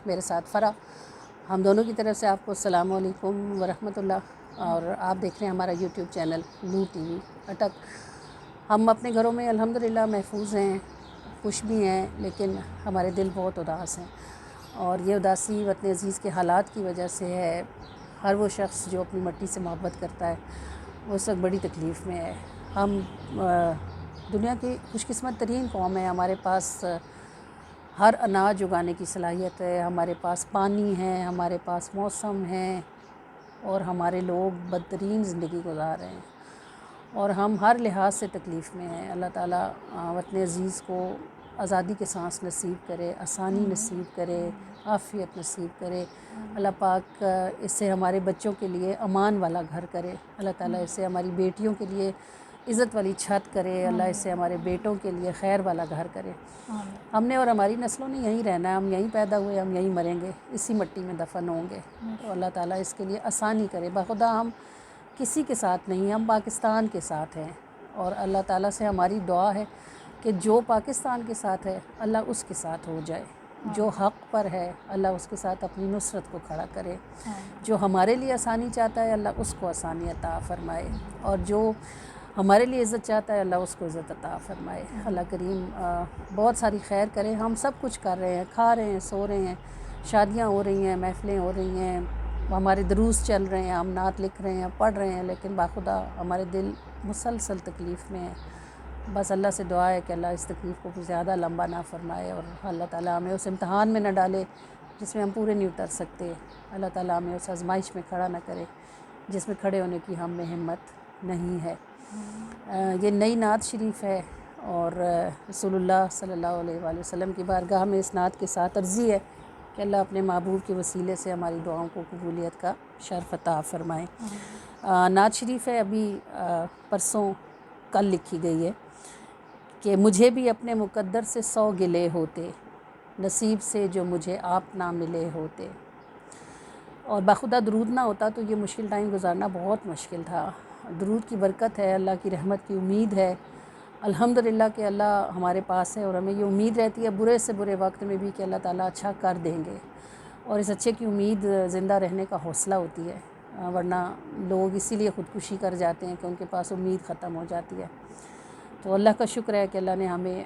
میرے ساتھ فرا، ہم دونوں کی طرف سے آپ کو السلام علیکم ورحمۃ اللہ، اور آپ دیکھ رہے ہیں ہمارا یوٹیوب چینل نور ٹی وی اٹک۔ ہم اپنے گھروں میں الحمدللہ محفوظ ہیں، خوش بھی ہیں، لیکن ہمارے دل بہت اداس ہیں، اور یہ اداسی وطن عزیز کے حالات کی وجہ سے ہے۔ ہر وہ شخص جو اپنی مٹی سے محبت کرتا ہے وہ اس وقت بڑی تکلیف میں ہے۔ ہم دنیا کی خوش قسمت ترین قوم ہے، ہمارے پاس ہر اناج اگانے کی صلاحیت ہے، ہمارے پاس پانی ہے، ہمارے پاس موسم ہے، اور ہمارے لوگ بدترین زندگی گزار رہے ہیں، اور ہم ہر لحاظ سے تکلیف میں ہیں۔ اللہ تعالیٰ وطن عزیز کو آزادی کے سانس نصیب کرے، آسانی نصیب کرے، عافیت نصیب کرے۔ اللہ پاک اس سے ہمارے بچوں کے لیے امان والا گھر کرے۔ اللہ تعالیٰ اس سے ہماری بیٹیوں کے لیے عزت والی چھت کرے۔ اللہ اس سے ہمارے بیٹوں کے لیے خیر والا گھر کرے۔ ہم نے اور ہماری نسلوں نے یہیں رہنا ہے، ہم یہیں پیدا ہوئے، ہم یہیں مریں گے، اسی مٹی میں دفن ہوں گے۔ تو اللہ تعالیٰ اس کے لیے آسانی کرے۔ بخدا ہم کسی کے ساتھ نہیں، ہم پاکستان کے ساتھ ہیں، اور اللہ تعالیٰ سے ہماری دعا ہے کہ جو پاکستان کے ساتھ ہے اللہ اس کے ساتھ ہو جائے، جو حق پر ہے اللہ اس کے ساتھ اپنی نصرت کو کھڑا کرے، جو ہمارے لیے آسانی چاہتا ہے اللہ اس کو آسانی عطا فرمائے، اور جو ہمارے لیے عزت چاہتا ہے اللہ اس کو عزت عطا فرمائے۔ اللہ کریم بہت ساری خیر کرے۔ ہم سب کچھ کر رہے ہیں، کھا رہے ہیں، سو رہے ہیں، شادیاں ہو رہی ہیں، محفلیں ہو رہی ہیں، ہمارے دروس چل رہے ہیں، ہم نعت لکھ رہے ہیں، پڑھ رہے ہیں، لیکن باخدا ہمارے دل مسلسل تکلیف میں ہیں۔ بس اللہ سے دعا ہے کہ اللہ اس تکلیف کو زیادہ لمبا نہ فرمائے، اور اللہ تعالیٰ ہمیں اس امتحان میں نہ ڈالے جس میں ہم پورے نہیں اتر سکتے۔ اللہ تعالیٰ ہمیں اس آزمائش میں کھڑا نہ کرے جس میں کھڑے ہونے کی ہم میں ہمت نہیں ہے۔ یہ نئی نعت شریف ہے، اور رسول اللہ صلی اللہ علیہ وآلہ وسلم کی بارگاہ میں اس نعت کے ساتھ عرضی ہے کہ اللہ اپنے محبوب کے وسیلے سے ہماری دعاؤں کو قبولیت کا شرف عطا فرمائے۔ نعت شریف ہے، ابھی پرسوں کل لکھی گئی ہے کہ مجھے بھی اپنے مقدر سے 100 گلے ہوتے، نصیب سے جو مجھے آپ نہ ملے ہوتے۔ اور باخدا درود نہ ہوتا تو یہ مشکل ٹائم گزارنا بہت مشکل تھا۔ درود کی برکت ہے، اللہ کی رحمت کی امید ہے، الحمدللہ کہ اللہ ہمارے پاس ہے، اور ہمیں یہ امید رہتی ہے برے سے برے وقت میں بھی کہ اللہ تعالیٰ اچھا کر دیں گے، اور اس اچھے کی امید زندہ رہنے کا حوصلہ ہوتی ہے، ورنہ لوگ اسی لیے خودکشی کر جاتے ہیں کہ ان کے پاس امید ختم ہو جاتی ہے۔ تو اللہ کا شکر ہے کہ اللہ نے ہمیں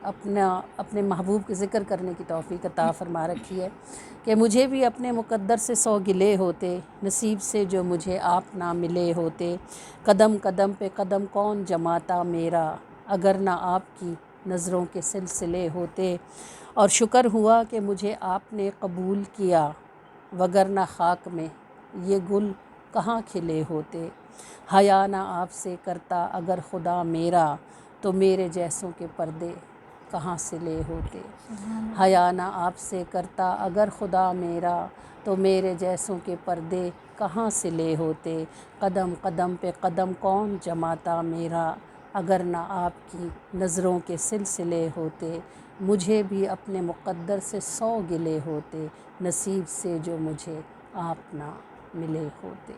اپنے محبوب کے ذکر کرنے کی توفیق عطا فرما رکھی ہے کہ مجھے بھی اپنے مقدر سے 100 گلے ہوتے، نصیب سے جو مجھے آپ نہ ملے ہوتے۔ قدم قدم پہ قدم کون جماتا میرا، اگر نہ آپ کی نظروں کے سلسلے ہوتے۔ اور شکر ہوا کہ مجھے آپ نے قبول کیا، وگرنہ خاک میں یہ گل کہاں کھلے ہوتے۔ حیا نہ آپ سے کرتا اگر خدا میرا، تو میرے جیسوں کے پردے کہاں سلے ہوتے۔ حیا نہ آپ سے کرتا اگر خدا میرا، تو میرے جیسوں کے پردے کہاں سلے ہوتے۔ قدم قدم پہ قدم کون جماتا میرا، اگر نہ آپ کی نظروں کے سلسلے ہوتے۔ مجھے بھی اپنے مقدر سے 100 گلے ہوتے، نصیب سے جو مجھے آپ نہ ملے ہوتے۔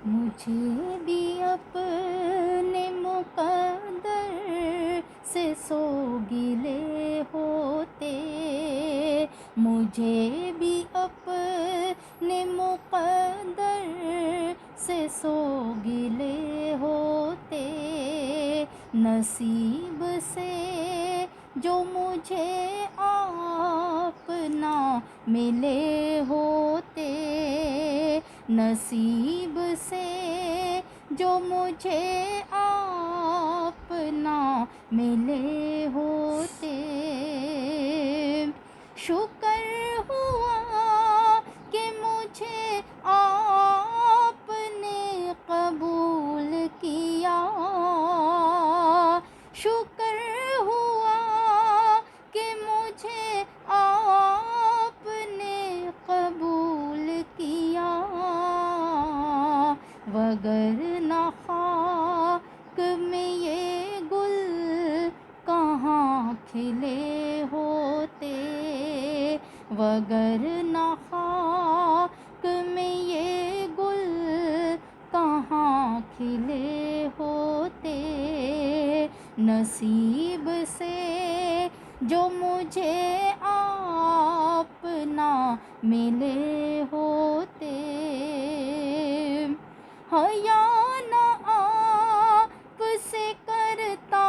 مجھے بھی اپنے مقدر سے 100 گلے ہوتے، مجھے بھی اپنے مقدر سے 100 گلے ہوتے، نصیب سے جو مجھے آپ نہ ملے ہوتے، نصیب سے جو مجھے آپ نہ ملے ہوتے۔ شکر ہوا کہ مجھے آپ نے قبول کیا، شکر ہوا کہ مجھے آپ نے قبول کیا، وگرنہ خاک میں یہ گل کہاں کھلے ہوتے، وگرنہ خاک میں یہ گل کہاں کھلے ہوتے۔ نصیب سے جو مجھے نہ ملے ہوتے، حیا نہ آپ سے کرتا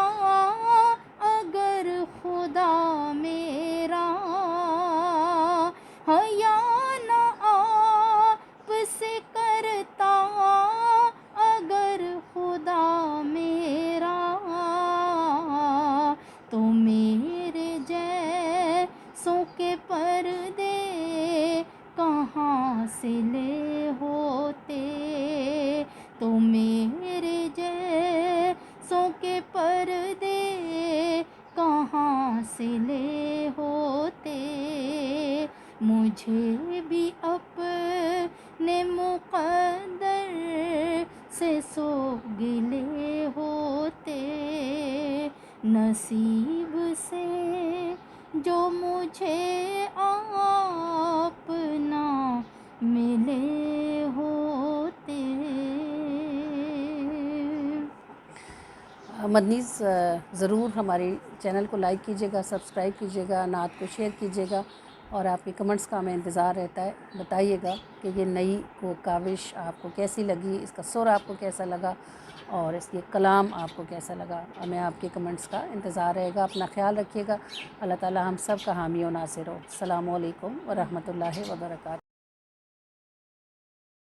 اگر خدا میرا، حیا نہ آپ سے کرتا اگر خدا میرا، تو میرے جیسوں کے پردے کہاں سے لے ہوتے، تو میرے جیسوں کے پردے کہاں سے لے ہوتے، مجھے بھی اپنے مقدر سے سو گلے ہوتے، نصیب سے جو مجھے آپ نہ ملے ہوتے۔ مدنیز ضرور ہماری چینل کو لائک کیجیے گا، سبسکرائب کیجیے گا، نعت کو شیئر کیجیے گا، اور آپ کے کمنٹس کا ہمیں انتظار رہتا ہے۔ بتائیے گا کہ یہ نئی کو کاوش آپ کو کیسی لگی، اس کا سر آپ کو کیسا لگا، اور اس کے کلام آپ کو کیسا لگا۔ ہمیں آپ کے کمنٹس کا انتظار رہے گا۔ اپنا خیال رکھیے گا۔ اللہ تعالی ہم سب کا حامی و ناصر ہو۔ السلام علیکم ورحمۃ اللہ وبرکاتہ۔